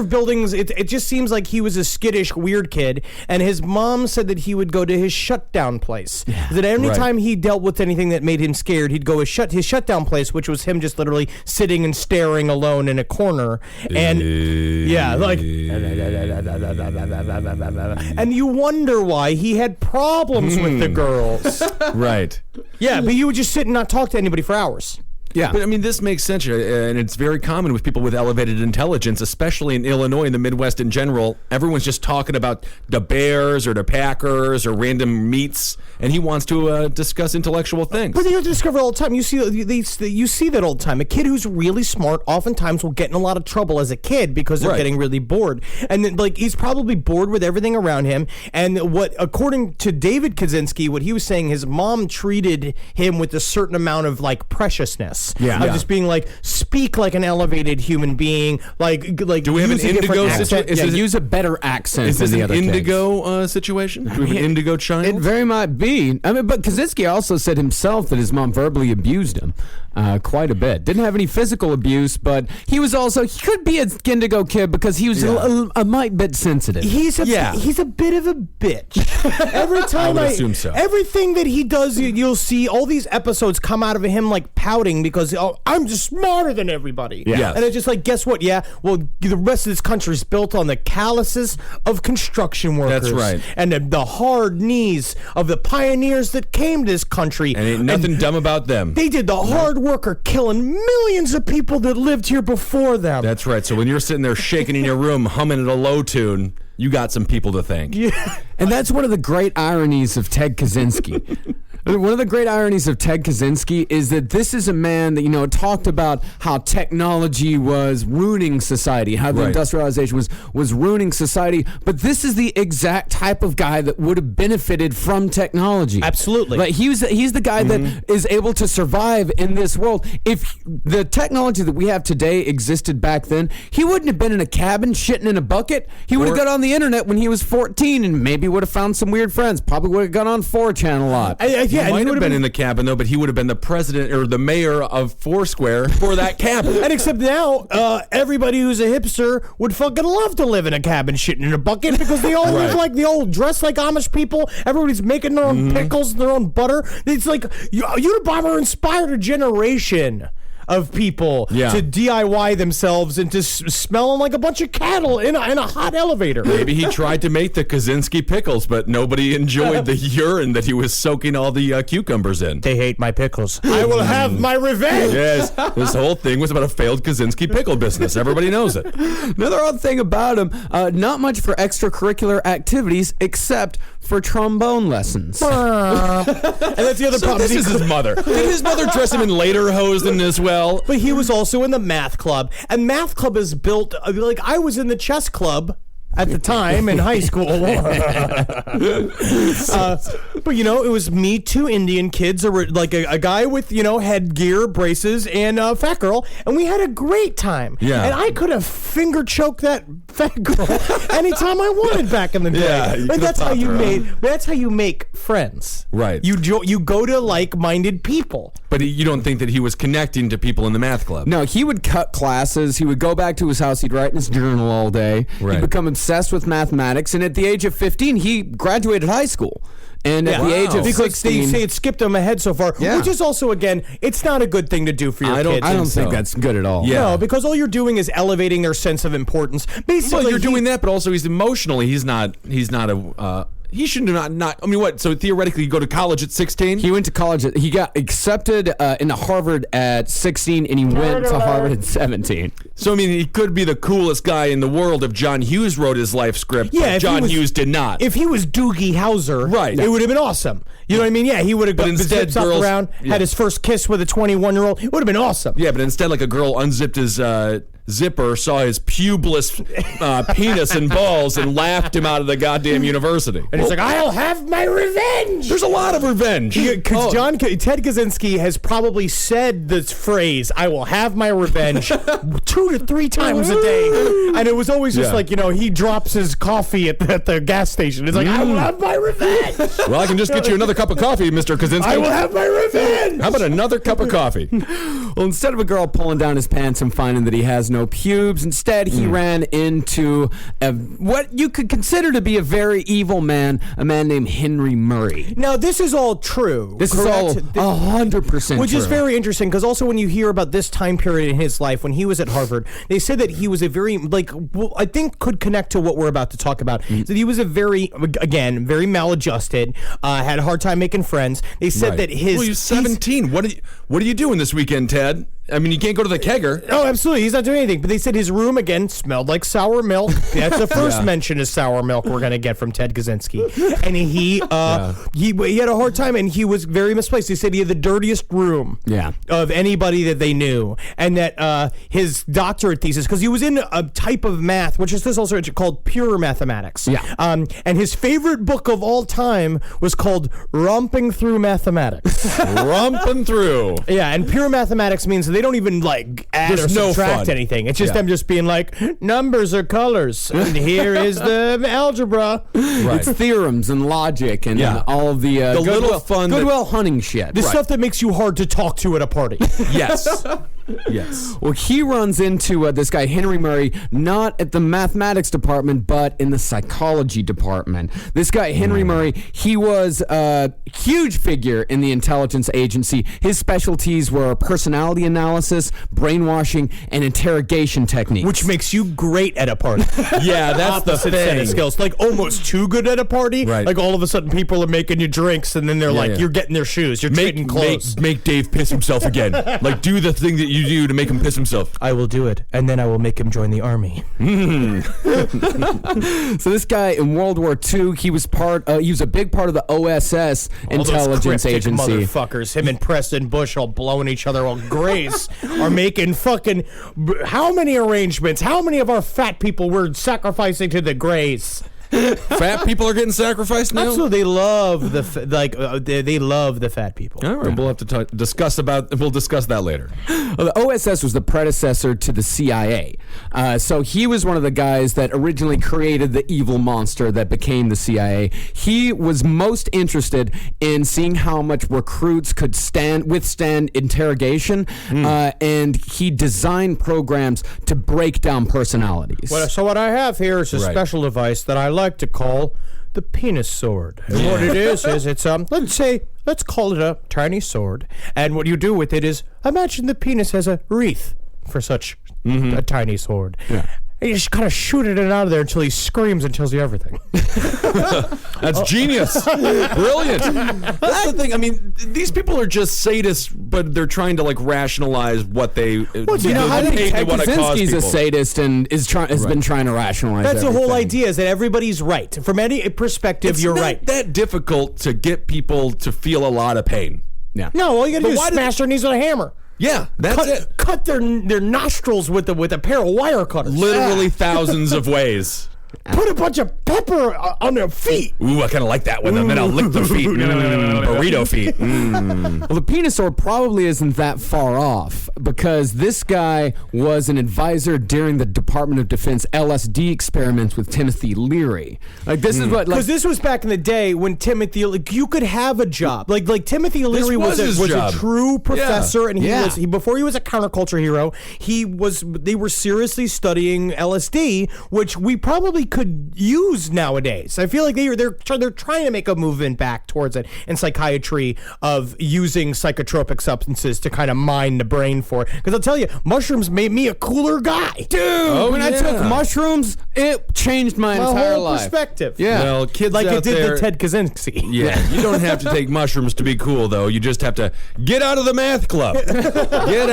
buildings, it just seems like he was a skittish, weird kid, and his mom said that he would go to his shutdown place. That any time he dealt with anything that made him scared, he'd go his shutdown place, which was him just literally sitting and staring alone in a corner. And and you wonder why he had problems with the girls. Right. Yeah, but he would just sit and not talk to anybody for hours. Yeah. But, I mean, this makes sense, and it's very common with people with elevated intelligence, especially in Illinois and the Midwest in general. Everyone's just talking about the Bears or the Packers or random meats, and he wants to discuss intellectual things. But you discover all the time. You see that all the time. A kid who's really smart oftentimes will get in a lot of trouble as a kid because they're getting really bored. And then, he's probably bored with everything around him. And according to David Kaczynski, what he was saying, his mom treated him with a certain amount of, preciousness. Of just being speak like an elevated human being, Do we have an indigo situation? Use a better accent. Is this than the an other indigo situation? Do we have an indigo child? It very might be. I mean, but Kaczynski also said himself that his mom verbally abused him quite a bit. Didn't have any physical abuse, but he could be an indigo kid because he was a mite bit sensitive. He's a bit of a bitch. Every time I would assume so. Everything that he does, you'll see all these episodes come out of him pouting because I'm just smarter than everybody. Yes. And it's just guess what? Yeah, well, the rest of this country is built on the calluses of construction workers. That's right. And the hard knees of the pioneers that came to this country. And ain't nothing dumb about them. They did the hard worker killing millions of people that lived here before them. That's right. So when you're sitting there shaking in your room, humming at a low tune, you got some people to thank. Yeah. And that's one of the great ironies of Ted Kaczynski. One of the great ironies of Ted Kaczynski is that this is a man that, talked about how technology was ruining society, how the industrialization was ruining society. But this is the exact type of guy that would have benefited from technology. Absolutely. He's the guy that is able to survive in this world. If the technology that we have today existed back then, he wouldn't have been in a cabin shitting in a bucket. He would have got on the internet when he was 14 and maybe would have found some weird friends. Probably would have got on 4chan a lot. He might have been in the cabin, though, but he would have been the president or the mayor of Foursquare for that cabin. And except now, everybody who's a hipster would fucking love to live in a cabin shitting in a bucket because they all live like the old dress like Amish people. Everybody's making their own pickles and their own butter. It's like Unabomber inspired a generation of people to DIY themselves into smelling like a bunch of cattle in a hot elevator. Maybe he tried to make the Kaczynski pickles, but nobody enjoyed the urine that he was soaking all the cucumbers in. They hate my pickles. I will have my revenge. Yes, this whole thing was about a failed Kaczynski pickle business. Everybody knows it. Another odd thing about him, not much for extracurricular activities except for trombone lessons. And that's the other problem. This is his mother. Did his mother dress him in lederhosen as well? But he was also in the math club, and math club is built I was in the chess club at the time in high school. But it was me, two Indian kids, a guy with headgear, braces, and a fat girl, and we had a great time. Yeah. And I could have finger choked that fat girl anytime I wanted back in the day. Yeah, that's how you make friends. Right. You go to like-minded people. But you don't think that he was connecting to people in the math club? No, he would cut classes. He would go back to his house. He'd write in his journal all day. Right. He'd become obsessed with mathematics. And at the age of 15, he graduated high school. And at the age of 16... They say it skipped him ahead so far, which is also, again, it's not a good thing to do for your kids. I don't think that's good at all. Yeah. No, because all you're doing is elevating their sense of importance. Basically, well, you're doing that, but also he's emotionally, he's not a... He should not. I mean, what? So theoretically, you go to college at 16. He went to college. He got accepted into Harvard at 16, and he went to Harvard at 17. So I mean, he could be the coolest guy in the world if John Hughes wrote his life script. Yeah, but John Hughes did not. If he was Doogie Howser, it would have been awesome. You know what I mean? Yeah, he would have got his zips up around, had his first kiss with a 21-year-old. It would have been awesome. Yeah, but instead, a girl unzipped his zipper, saw his pubeless penis and balls, and laughed him out of the goddamn university. And he's like, I'll have my revenge. There's a lot of revenge. Ted Kaczynski has probably said this phrase, I will have my revenge, 2 to 3 times a day. And it was always just he drops his coffee at the gas station. It's like, I will have my revenge. Well, I can just get you another cup of coffee, Mr. Kaczynski. I will have my revenge. How about another cup of coffee? Well, instead of a girl pulling down his pants and finding that he has no pubes. Instead, he ran into what you could consider to be a very evil man, a man named Henry Murray. Now, this is all true. This is all 100% Which true. is very interesting, because also when you hear about this time period in his life, when he was at Harvard, they said that he was a very, I think could connect to what we're about to talk about. That he was a very maladjusted, had a hard time making friends. They said that his... Well, he's 17. What are you doing this weekend, Ted? I mean, you can't go to the kegger. Oh, absolutely. He's not doing anything. But they said his room, again, smelled like sour milk. That's the first mention of sour milk we're going to get from Ted Kaczynski. And he had a hard time, and he was very misplaced. They said he had the dirtiest room of anybody that they knew. And that his doctorate thesis, because he was in a type of math, which is this also called pure mathematics. Yeah. And his favorite book of all time was called Romping Through Mathematics. Romping through. Yeah, and pure mathematics means they don't even add There's or no subtract fun. anything. It's just them just being like, numbers are colors, and here is the algebra. Right. It's theorems and logic and all of the little fun Goodwill Hunting shit. The stuff that makes you hard to talk to at a party. Yes. Yes. Well, he runs into this guy, Henry Murray, not at the mathematics department, but in the psychology department. This guy, Henry Murray, he was a huge figure in the intelligence agency. His specialties were personality analysis, brainwashing, and interrogation techniques. Which makes you great at a party. Yeah, that's the Opposite set of thing. skills. Like almost too good at a party. Right. Like all of a sudden people are making you drinks, and then they're like, yeah. you're getting their shoes. You're trading clothes. Make Dave piss himself again. Like, do the thing that you do to make him piss himself. I will do it, and then I will make him join the army. So this guy in World War II, he was a big part of the OSS intelligence All those cryptic agency. motherfuckers, him and Preston Bush all blowing each other while Grace are making fucking... How many arrangements? How many of our fat people were sacrificing to the Grace? Fat people are getting sacrificed now? Absolutely, they love they love the fat people. All right, we'll have to discuss that later. Well, the OSS was the predecessor to the CIA. So he was one of the guys that originally created the evil monster that became the CIA. He was most interested in seeing how much recruits could withstand interrogation, and he designed programs to break down personalities. So what I have here is a special device that I like to call the penis sword. And what it is it's let's call it a tiny sword. And what you do with it is imagine the penis as a wreath for such a tiny sword. Yeah. And you just kind of shoot it in and out of there until he screams and tells you everything. That's genius. Brilliant. That's the thing. I mean, these people are just sadists, but they're trying to rationalize what they. Well, I think Ted Kaczynski's a sadist and has been trying to rationalize. That's everything. the whole idea, is that everybody's right. From any perspective, you're right. It's not that difficult to get people to feel a lot of pain. Yeah. No, all you gotta do is smash their knees with a hammer. Yeah, that's it. Cut their nostrils with a pair of wire cutters. Literally thousands of ways. Put a bunch of pepper on their feet. Ooh, I kind of like that one. And then I'll lick the feet. Burrito feet. Well, the penis sword probably isn't that far off, because this guy was an advisor during the Department of Defense LSD experiments with Timothy Leary. This is what, because this was back in the day when Timothy, you could have a job. Like Timothy Leary was a true professor, and he before he was a counterculture hero, they were seriously studying LSD, which we probably could use nowadays. I feel like they're trying to make a movement back towards it in psychiatry of using psychotropic substances to kind of mine the brain for it. Because I'll tell you, mushrooms made me a cooler guy. Dude, when I took mushrooms, it changed my entire whole life. Perspective. Yeah. Well, kids like out it did there, the Ted Kaczynski. Yeah, you don't have to take mushrooms to be cool, though. You just have to get out of the math club. Get